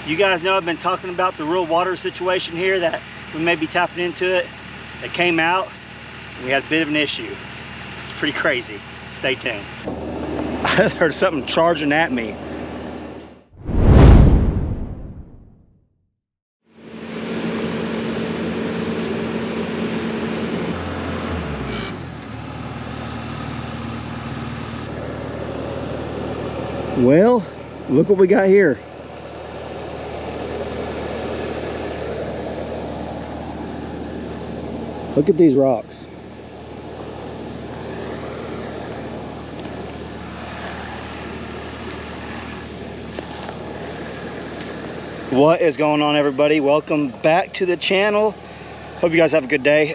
You guys know I've been talking about the real water situation here, that we may be tapping into it. It came out, we had a bit of an issue. It's pretty crazy. Stay tuned. I heard something charging at me. Well, look what we got here. Look at these rocks. What is going on, everybody? Welcome back to the channel. Hope you guys have a good day.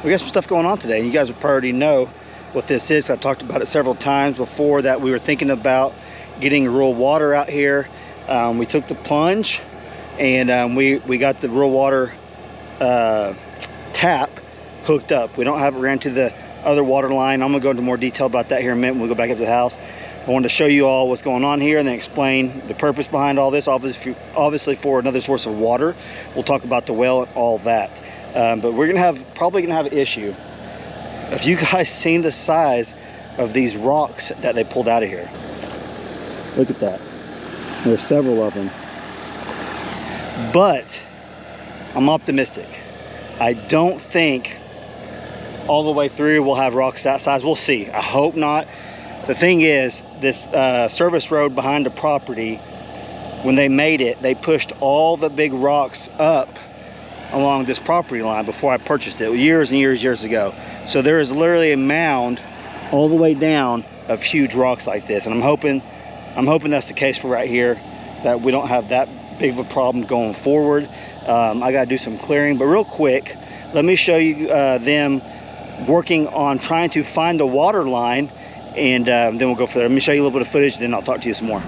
We got some stuff going on today. You guys will already know what this is. I've talked about it several times before, that we were thinking about getting rural water out here. We took the plunge, and we got the rural water tap hooked up. We don't have it ran to the other water line. I'm gonna go into more detail about that here in a minute when we go back up to the house. I wanted to show you all what's going on here and then explain the purpose behind all this. Obviously for another source of water. We'll talk about the well and all that. But we're probably gonna have an issue. Have you guys seen the size of these rocks that they pulled out of here? Look at that. There's several of them. But I'm optimistic. I don't think all the way through we'll have rocks that size. We'll see. I hope not. The thing is, this service road behind the property, when they made it, they pushed all the big rocks up along this property line before I purchased it, years and years ago. So there is literally a mound all the way down of huge rocks like this, and I'm hoping that's the case for right here, that we don't have that big of a problem going forward. I gotta do some clearing, but real quick, let me show you them working on trying to find the water line, and then we'll go for there. Let me show you a little bit of footage, then I'll talk to you some more.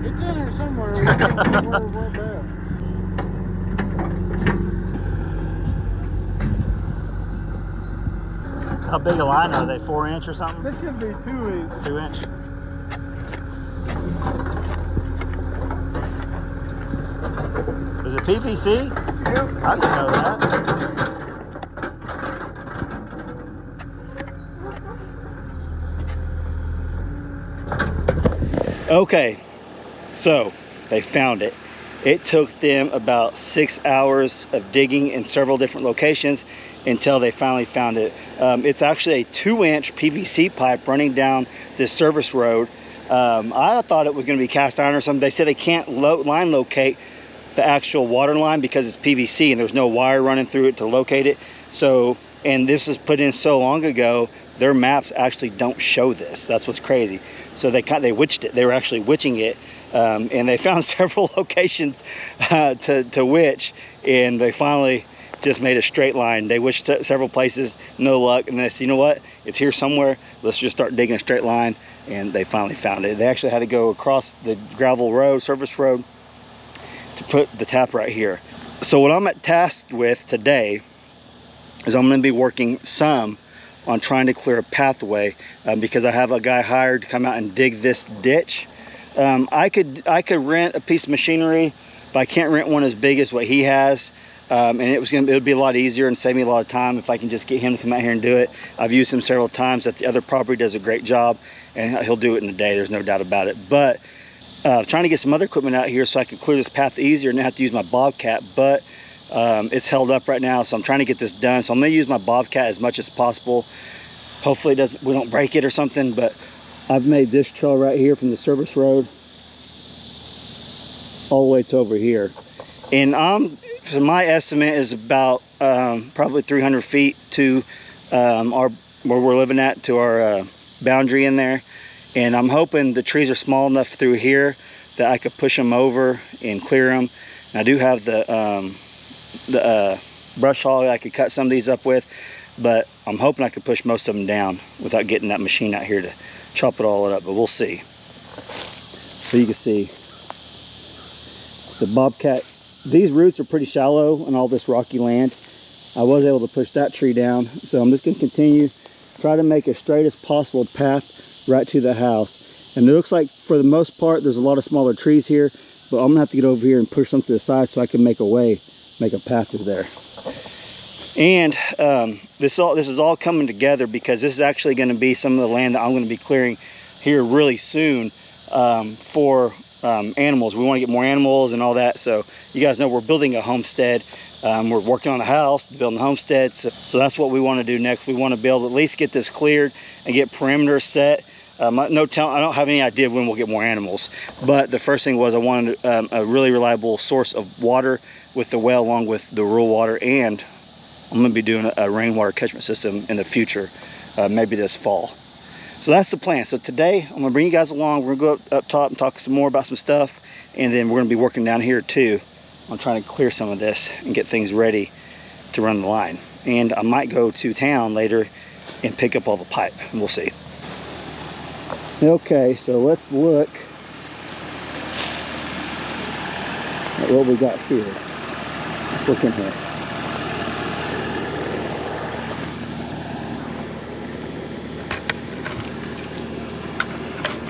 It's in here somewhere. How big a line are they? 4-inch or something? This should be 2-inch. 2-inch. Is it PVC? Yep. I didn't know that. Okay, so they found it. It took them about 6 hours of digging in several different locations until they finally found it. It's actually a 2-inch PVC pipe running down this service road. I thought it was going to be cast iron or something. They said they can't line locate the actual water line because it's PVC and there's no wire running through it to locate it. So, and this was put in so long ago, their maps actually don't show this. That's what's crazy. So they witched it. They were actually witching it, and they found several locations to witch, and they finally just made a straight line. They witched several places, no luck, and they said, you know what? It's here somewhere. Let's just start digging a straight line, and they finally found it. They actually had to go across the gravel road, service road, to put the tap right here. So what I'm tasked with today is I'm going to be working some on trying to clear a pathway, because I have a guy hired to come out and dig this ditch. I could rent a piece of machinery, but I can't rent one as big as what he has. And it would be a lot easier and save me a lot of time if I can just get him to come out here and do it. I've used him several times. That the other property does a great job, and he'll do it in a day. There's no doubt about it. But trying to get some other equipment out here so I can clear this path easier and not have to use my Bobcat, but it's held up right now, so I'm trying to get this done. So I'm going to use my Bobcat as much as possible. Hopefully we don't break it or something, but I've made this trail right here from the service road all the way to over here. And so my estimate is about probably 300 feet to where we're living at, to our boundary in there. And I'm hoping the trees are small enough through here that I could push them over and clear them. And I do have the brush hog I could cut some of these up with, but I'm hoping I could push most of them down without getting that machine out here to chop it all up, but we'll see. So you can see the Bobcat, these roots are pretty shallow in all this rocky land. I was able to push that tree down. So I'm just gonna continue, try to make as straight as possible path right to the house. And it looks like for the most part, there's a lot of smaller trees here, but I'm gonna have to get over here and push them to the side so I can make a way, make a path through there. And this is all coming together because this is actually gonna be some of the land that I'm gonna be clearing here really soon for animals. We want to get more animals and all that. So you guys know we're building a homestead. We're working on a house, building a homestead. So that's what we want to do next. We want to be able to at least get this cleared and get perimeters set. I don't have any idea when we'll get more animals. But the first thing was I wanted a really reliable source of water with the well along with the rural water. And I'm going to be doing a rainwater catchment system in the future, maybe this fall. So that's the plan. So today I'm gonna bring you guys along. We're gonna go up top and talk some more about some stuff. And then we're gonna be working down here too on trying to clear some of this and get things ready to run the line. And I might go to town later and pick up all the pipe, and we'll see. Okay, so let's look at what we got here. Let's look in here.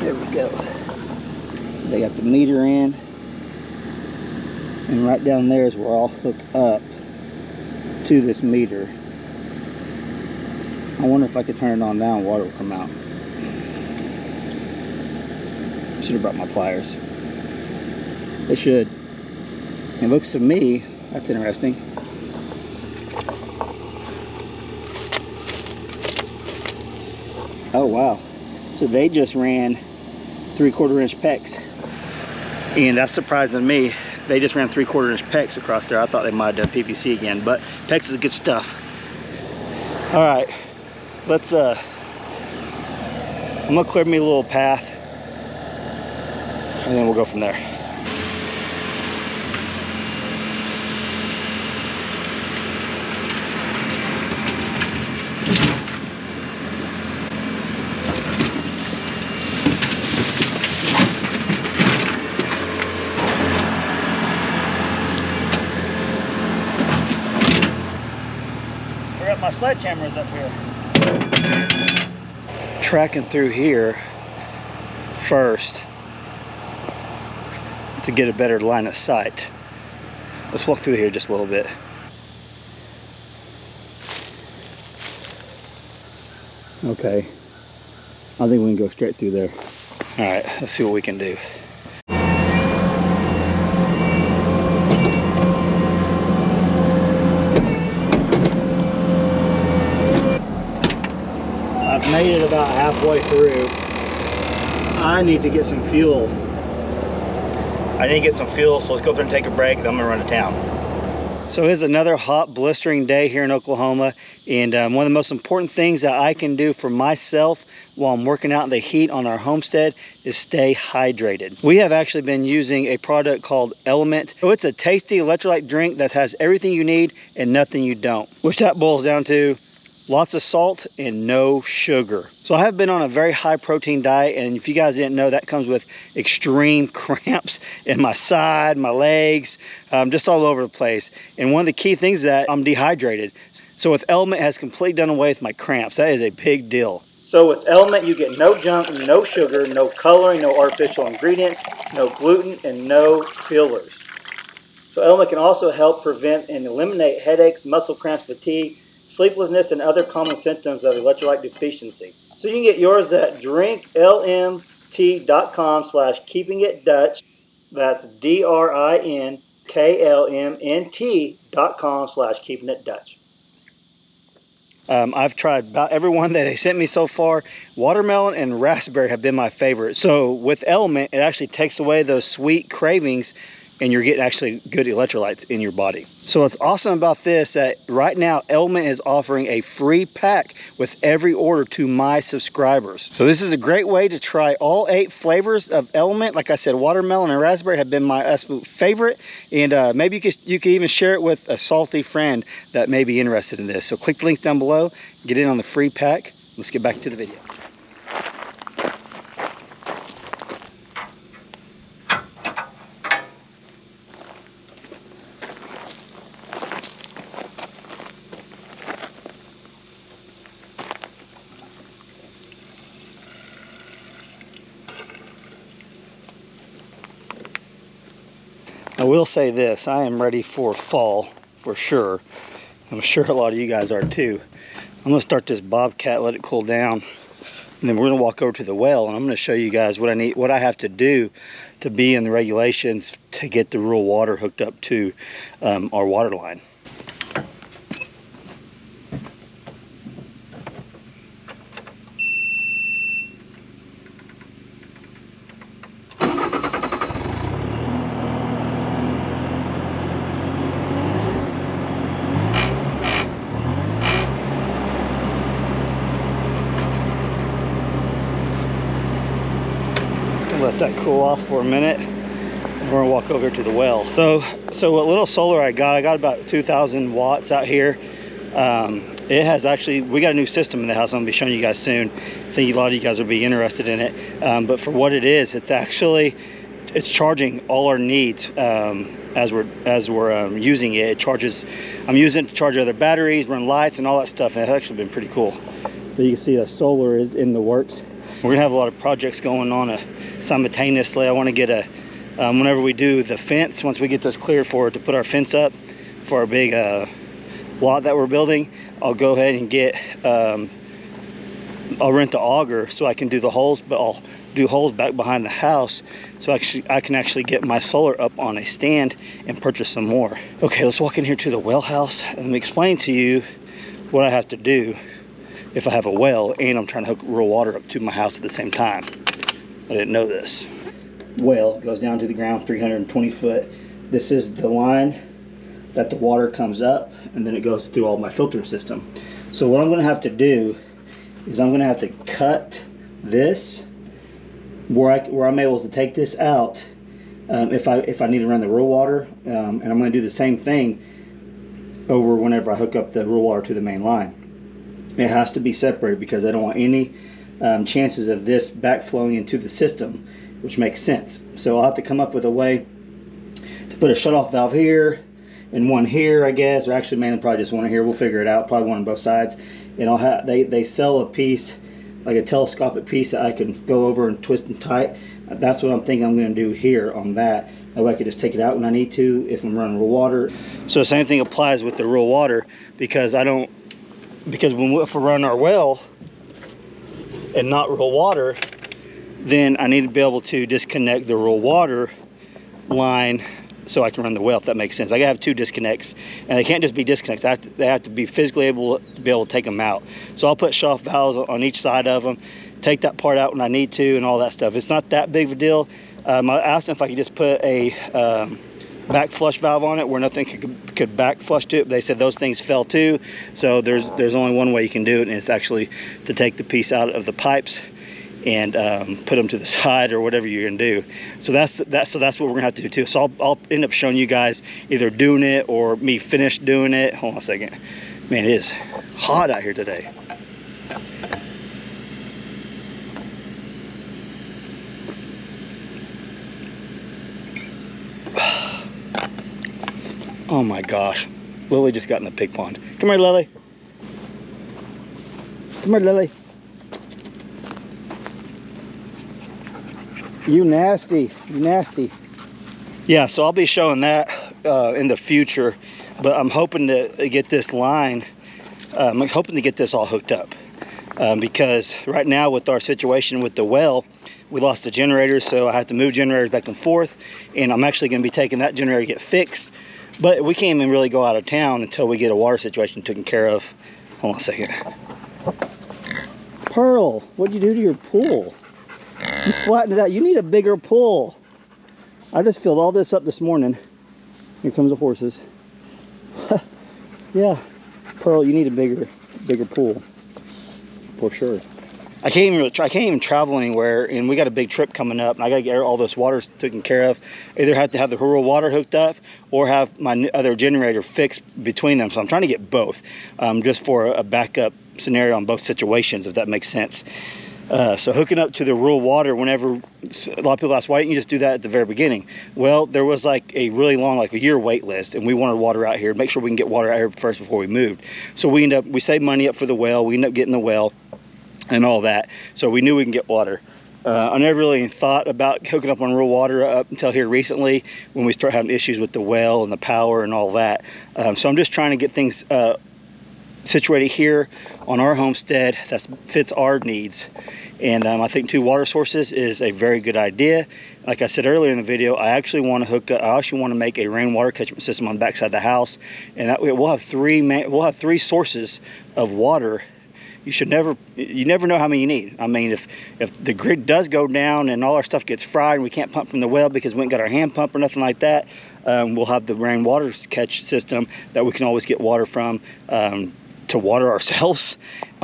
There we go. They got the meter in, and right down there is where I'll hook up to this meter. I wonder if I could turn it on now and water will come out. Should have brought my pliers. It should. It looks to me, that's interesting. Oh wow. So they just ran 3/4 inch pecks. And that's surprising to me. They just ran 3/4 inch pecks across there. I thought they might have done PVC again, but pecks is good stuff. All right, let's, I'm gonna clear me a little path and then we'll go from there. My sledgehammer is up here. Tracking through here first to get a better line of sight. Let's walk through here just a little bit. Okay, I think we can go straight through there. All right, let's see what we can do. I've made it about halfway through. I need to get some fuel. So let's go up there and take a break, then I'm gonna run to town. So it's another hot, blistering day here in Oklahoma, and one of the most important things that I can do for myself while I'm working out in the heat on our homestead is stay hydrated. We have actually been using a product called Element. So it's a tasty electrolyte drink that has everything you need and nothing you don't, which that boils down to lots of salt and no sugar. So I have been on a very high protein diet, and if you guys didn't know, that comes with extreme cramps in my side, my legs, just all over the place. And one of the key things is that I'm dehydrated. So with Element, it has completely done away with my cramps. That is a big deal. So with Element, you get no junk, no sugar, no coloring, no artificial ingredients, no gluten, and no fillers. So Element can also help prevent and eliminate headaches, muscle cramps, fatigue, sleeplessness, and other common symptoms of electrolyte deficiency. So you can get yours at drinklmt.com/keepingitdutch. That's drinklmnt.com/keepingitdutch. I've tried about every one that they sent me so far. Watermelon and raspberry have been my favorite. So with Element, it actually takes away those sweet cravings and you're getting actually good electrolytes in your body. So what's awesome about this, that right now Element is offering a free pack with every order to my subscribers. So this is a great way to try all 8 flavors of Element. Like I said, watermelon and raspberry have been my absolute favorite. And maybe you could even share it with a salty friend that may be interested in this. So click the links down below, get in on the free pack. Let's get back to the video. will say this, I am ready for fall for sure. I'm sure a lot of you guys are too. I'm gonna start this bobcat, let it cool down, and then we're gonna walk over to the well, and I'm gonna show you guys what I have to do to be in the regulations to get the rural water hooked up to our water line. Let that cool off for a minute. We're gonna walk over to the well. So what little solar I got about 2,000 watts out here. It has actually, we got a new system in the house I'm gonna be showing you guys soon. I think a lot of you guys will be interested in it. But for what it is, it's charging all our needs as we're using it. It charges, I'm using it to charge other batteries, run lights and all that stuff. And it's actually been pretty cool. So you can see the solar is in the works. We're gonna have a lot of projects going on simultaneously. I want to get whenever we do the fence, once we get this cleared for it to put our fence up for our big lot that we're building, I'll go ahead and get I'll rent the auger so I can do the holes, but I'll do holes back behind the house so I can actually get my solar up on a stand and purchase some more. Okay, let's walk in here to the well house and let me explain to you what I have to do if I have a well and I'm trying to hook rural water up to my house at the same time. I didn't know this. Well goes down to the ground, 320 foot. This is the line that the water comes up, and then it goes through all my filter system. So what I'm gonna have to do is I'm gonna have to cut this where I'm able to take this out if I need to run the rural water, and I'm gonna do the same thing over whenever I hook up the rural water to the main line. It has to be separated because I don't want any chances of this backflowing into the system, which makes sense. So I'll have to come up with a way to put a shutoff valve here and one here, I guess, or actually mainly probably just one here. We'll figure it out. Probably one on both sides. And I'll have they sell a piece, like a telescopic piece that I can go over and twist and tight. That's what I'm thinking I'm going to do here on that. That way I could just take it out when I need to if I'm running rural water. So the same thing applies with the rural water, because if we run our well and not rural water, then I need to be able to disconnect the rural water line so I can run the well, if that makes sense. I gotta have two disconnects, and they can't just be disconnects. They have to be physically able to take them out. So I'll put shutoff valves on each side of them, take that part out when I need to, and all that stuff. It's not that big of a deal. I asked them if I could just put a back flush valve on it where nothing could back flush to it. They said those things fell too. So there's only one way you can do it, and it's actually to take the piece out of the pipes and put them to the side or whatever you're gonna do. So that's what we're gonna have to do too. So I'll end up showing you guys either doing it or me finish doing it. Hold on a second. Man, it is hot out here today. Oh my gosh. Lily just got in the pig pond. Come here, Lily. Come here, Lily. You nasty, you nasty. Yeah, so I'll be showing that in the future, but I'm hoping to get this line, I'm hoping to get this all hooked up because right now with our situation with the well, we lost the generator, so I have to move generators back and forth, and I'm actually gonna be taking that generator to get fixed, but we can't even really go out of town until we get a water situation taken care of. Hold on a second. Pearl, what'd you do to your pool? You flattened it out. You need a bigger pool. I just filled all this up this morning. Here comes the horses. Yeah, Pearl, you need a bigger pool for sure. I can't even travel anywhere, and we got a big trip coming up, and I gotta get all this water taken care of. Either have to have the rural water hooked up or have my other generator fixed between them. So I'm trying to get both, just for a backup scenario on both situations, if that makes sense. So hooking up to the rural water, whenever a lot of people ask, why didn't you just do that at the very beginning? Well, there was like a really long, like a year wait list, and we wanted water out here, make sure we can get water out here first before we moved. So we saved money up for the well, we ended up getting the well and all that. So we knew we can get water. I never really thought about hooking up on real water up until here recently when we start having issues with the well and the power and all that. So I'm just trying to get things situated here on our homestead that fits our needs. And I think 2 water sources is a very good idea. Like I said earlier in the video, I actually want to hook up, I actually want to make a rainwater catchment system on the backside of the house, and that way we'll have 3 sources of water. You never know how many you need. I mean, if the grid does go down and all our stuff gets fried and we can't pump from the well because we ain't got our hand pump or nothing like that, we'll have the rainwater catch system that we can always get water from to water ourselves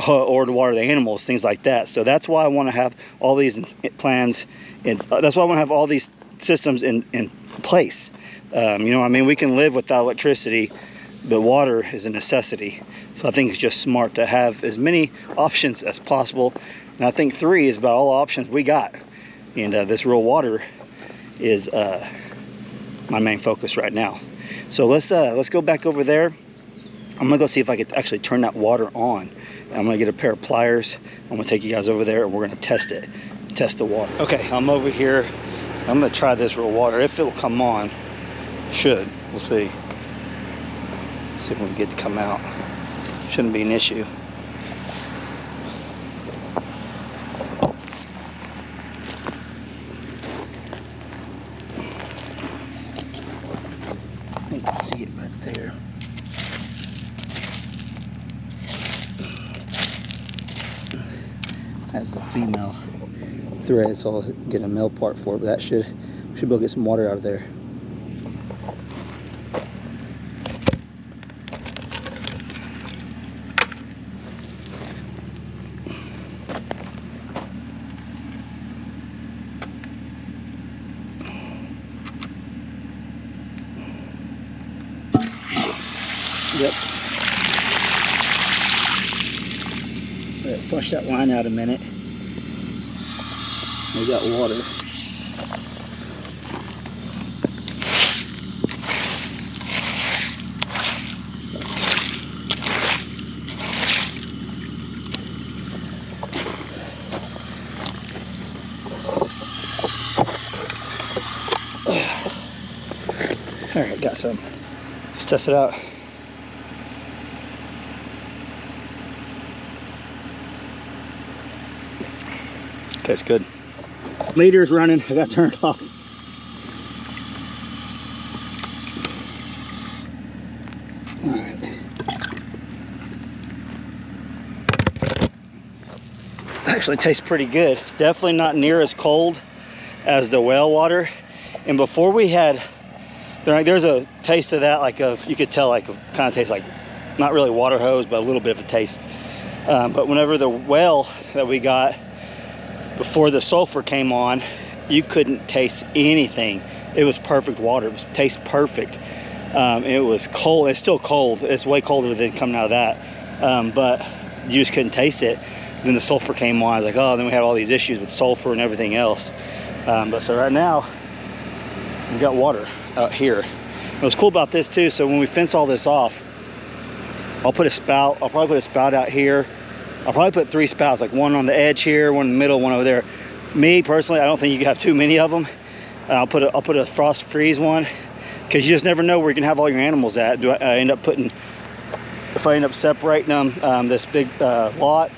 or to water the animals, things like that. So that's why I want to have all these plans, and that's why I want to have all these systems in place. You know, I mean, we can live without electricity, but water is a necessity. So I think it's just smart to have as many options as possible. And I think 3 is about all the options we got. And this rural water is my main focus right now. So let's go back over there. I'm gonna go see if I could actually turn that water on. I'm gonna get a pair of pliers. I'm gonna take you guys over there and we're gonna test the water. Okay, I'm over here. I'm gonna try this rural water. If it'll come on, should. We'll see. See if we can get it to come out. Shouldn't be an issue. You can see it right there. Has the female thread, so I'll get a male part for it, but that should be able to get some water out of there. Yep. Let it flush that line out a minute. We got water. All right, got some. Let's test it out. Okay, it's good. Meter's running. I got turned off. All right. Actually tastes pretty good. Definitely not near as cold as the well water. And before we had, there's a taste of that, like you could tell, like kind of tastes like not really water hose, but a little bit of a taste. But whenever the well that we got before the sulfur came on, you couldn't taste anything. It was perfect water. It tastes perfect. It was cold. It's still cold. It's way colder than coming out of that. But you just couldn't taste it. Then the sulfur came on. I was like, oh, then we had all these issues with sulfur and everything else. But so right now, we've got water out here. What's cool about this too, so when we fence all this off, I'll put a spout. I'll probably put a spout out here. I'll probably put 3 spouts, like one on the edge here, one in the middle, one over there. Me personally, I don't think you can have too many of them. I'll put a frost freeze one, because you just never know where you can have all your animals at. Do I end up putting, if I end up separating them, this big lot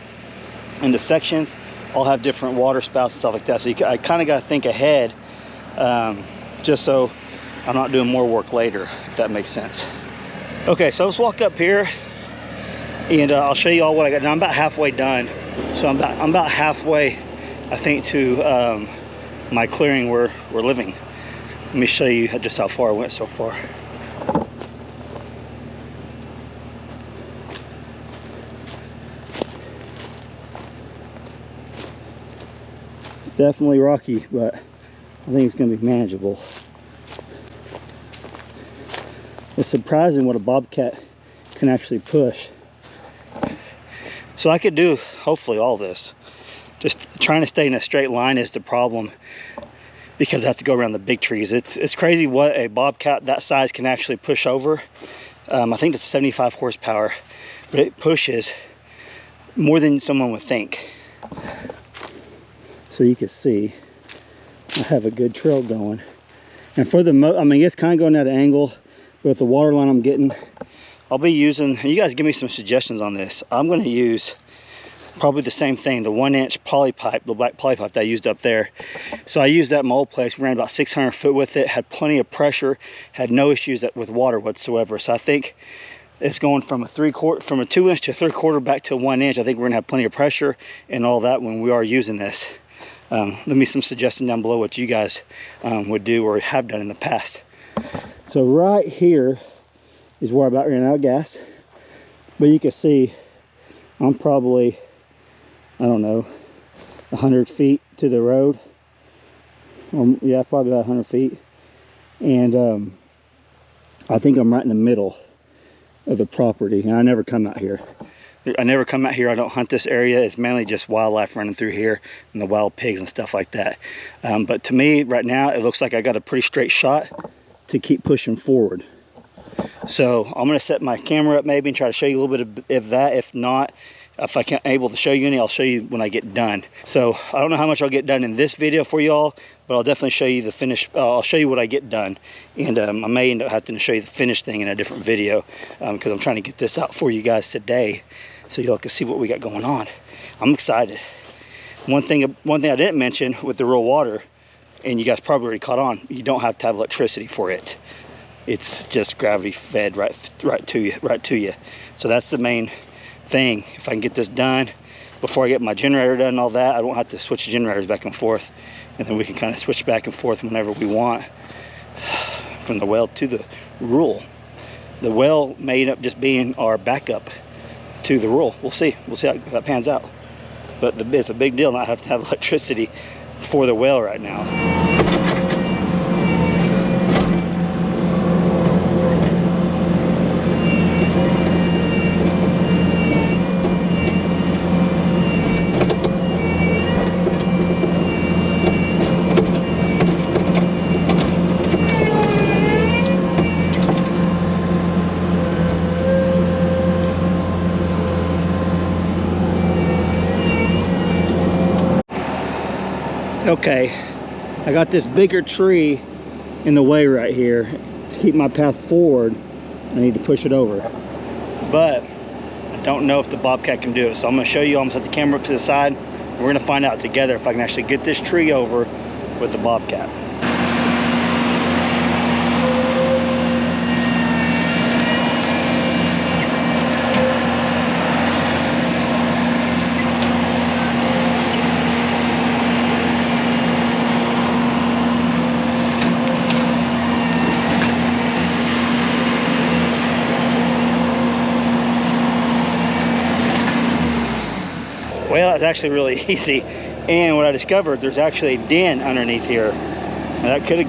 into sections, I'll have different water spouts and stuff like that. So I kind of got to think ahead, just so I'm not doing more work later, if that makes sense. Okay, so let's walk up here. And I'll show you all what I got. Now I'm about halfway done, so I'm about halfway, I think, to my clearing where we're living. Let me show you just how far I went so far. It's definitely rocky, but I think it's going to be manageable. It's surprising what a bobcat can actually push. So I could do hopefully all this. Just trying to stay in a straight line is the problem, because I have to go around the big trees. It's crazy what a bobcat that size can actually push over. I think it's 75 horsepower, but it pushes more than someone would think. so you can see I have a good trail going. And for the I mean, it's kind of going at an angle, but with the water line I'm getting, I'll be using, you guys give me some suggestions on this. I'm going to use probably the same thing, the 1-inch poly pipe, the black poly pipe that I used up there. So I used that in my old place. We ran about 600 foot with it, had plenty of pressure, had no issues with water whatsoever. So I think it's going from a 2-inch to a 3/4 back to a 1-inch. I think we're gonna have plenty of pressure and all that when we are using this. Leave me some suggestions down below what you guys would do or have done in the past. So right here is where I about ran out of gas, but you can see I'm probably, I don't know, 100 feet to the road. Yeah, probably about 100 feet. And I think I'm right in the middle of the property. And I never come out here. I don't hunt this area. It's mainly just wildlife running through here and the wild pigs and stuff like that. But to me, right now, it looks like I got a pretty straight shot to keep pushing forward. So I'm going to set my camera up maybe and try to show you a little bit of that. If not, if I can't able to show you any, I'll show you when I get done. So I don't know how much I'll get done in this video for y'all, but I'll definitely show you the finish. I'll show you what I get done, and I may end up having to show you the finished thing in a different video because I'm trying to get this out for you guys today so y'all can see what we got going on. I'm excited. One thing I didn't mention with the real water, and you guys probably already caught on, you don't have to have electricity for it. It's just gravity fed right to you. So that's the main thing. If I can get this done before I get my generator done and all that, I won't have to switch the generators back and forth, and then we can kind of switch back and forth whenever we want from the well to the rural. The well may end up just being our backup to the rural. We'll see how that pans out, but it's a big deal not have to have electricity for the well right now. Okay, I got this bigger tree in the way right here to keep my path forward. I need to push it over, but I don't know if the Bobcat can do it. So I'm going to show you. I'm going to set the camera up to the side. We're going to find out together if I can actually get this tree over with the Bobcat. Well, that's actually really easy. And what I discovered, there's actually a den underneath here. And that could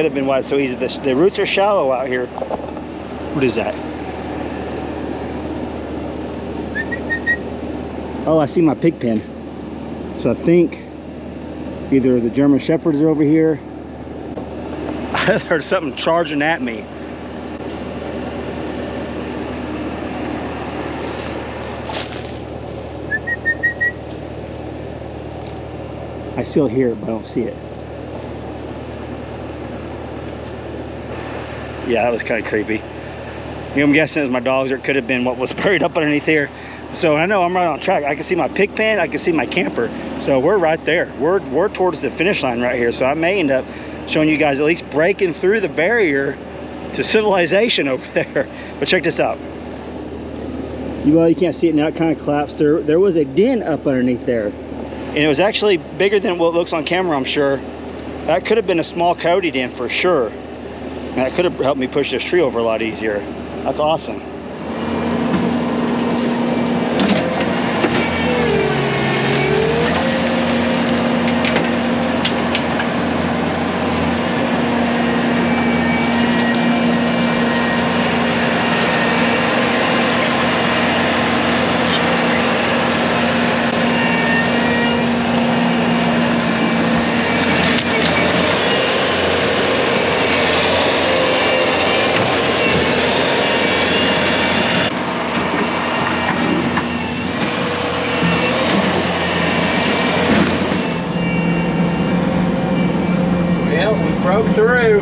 have been why it's so easy. The roots are shallow out here. What is that? Oh, I see my pig pen. So I think either the German Shepherds are over here. I heard something charging at me. I still hear it, but I don't see it. Yeah, that was kind of creepy. I'm guessing it was my dogs, or it could have been what was buried up underneath here. So I know I'm right on track. I can see my pig pen, I can see my camper. So we're right there. We're towards the finish line right here. So I may end up showing you guys at least breaking through the barrier to civilization over there. But check this out. Well, you can't see it now, it kind of collapsed. There was a den up underneath there. And it was actually bigger than what looks on camera, I'm sure. That could have been a small coyote den for sure. And that could have helped me push this tree over a lot easier. That's awesome. broke through.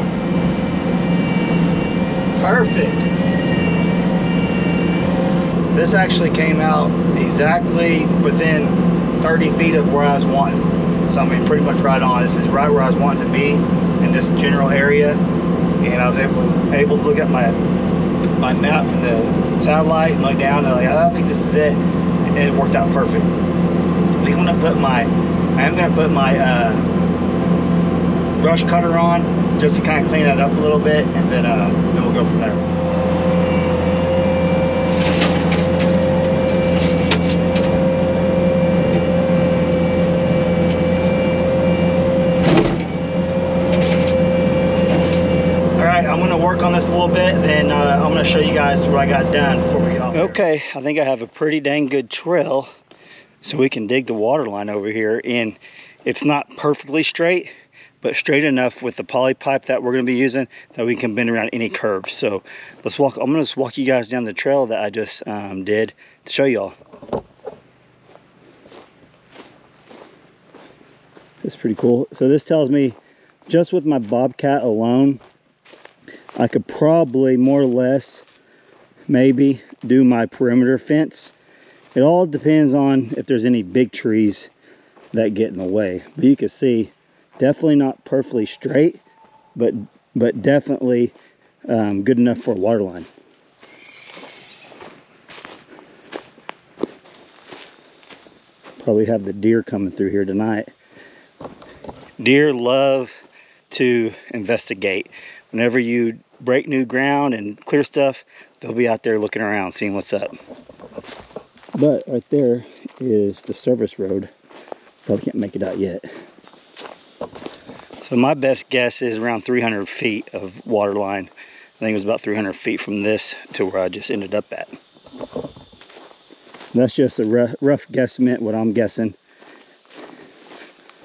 Perfect. This actually came out exactly within 30 feet of where I was wanting. So I mean, pretty much right on. This is right where I was wanting to be in this general area. And I was able to look at my map from the satellite and look down and like, I think this is it. And it worked out perfect. I am gonna put my brush cutter on just to kind of clean that up a little bit, and then we'll go from there. I'm going to work on this a little bit, then I'm going to show you guys what I got done before we get off. Okay, I think I have a pretty dang good trail so we can dig the water line over here. And it's not perfectly straight, but straight enough with the poly pipe that we're going to be using that we can bend around any curves. So let's walk. I'm going to just walk you guys down the trail that I just did to show y'all. It's pretty cool. So this tells me just with my bobcat alone, I could probably more or less maybe do my perimeter fence. It all depends on if there's any big trees that get in the way. But you can see definitely not perfectly straight, but definitely good enough for a water line. Probably have the deer coming through here tonight. Deer love to investigate. Whenever you break new ground and clear stuff, they'll be out there looking around, seeing what's up. But right there is the service road. Probably can't make it out yet. So my best guess is around 300 feet of water line. I think it was about 300 feet from this to where I just ended up at. That's just a rough guesstimate, what I'm guessing.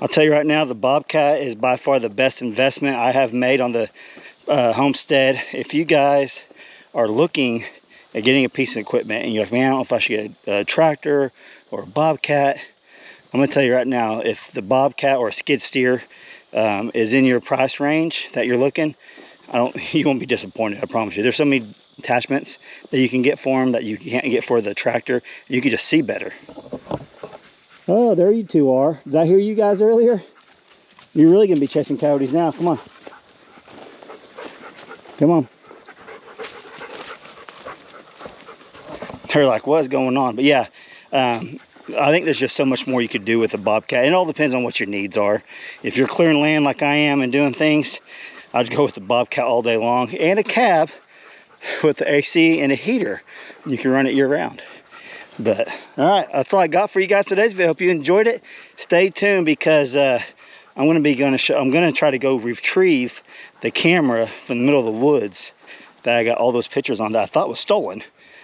I'll tell you right now, the Bobcat is by far the best investment I have made on the homestead. If you guys are looking at getting a piece of equipment and you're like, man, I don't know if I should get a tractor or a Bobcat, I'm gonna tell you right now, if the Bobcat or a skid steer is in your price range that you're looking, you won't be disappointed, I promise you. There's so many attachments that you can get for them that you can't get for the tractor. You can just see better. Oh, there you two are. Did I hear you guys earlier? You're really gonna be chasing coyotes now. Come on. Come on. They're like, what's going on? But yeah, I think there's just so much more you could do with a Bobcat. It all depends on what your needs are. If you're clearing land like I am and doing things, I'd go with the Bobcat all day long. And a cab with the AC and a heater. You can run it year round. But all right, that's all I got for you guys today's video. I hope you enjoyed it. Stay tuned because I'm going to try to go retrieve the camera from the middle of the woods that I got all those pictures on that I thought was stolen.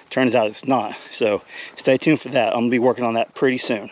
Turns out it's not. So stay tuned for that. I'm going to be working on that pretty soon.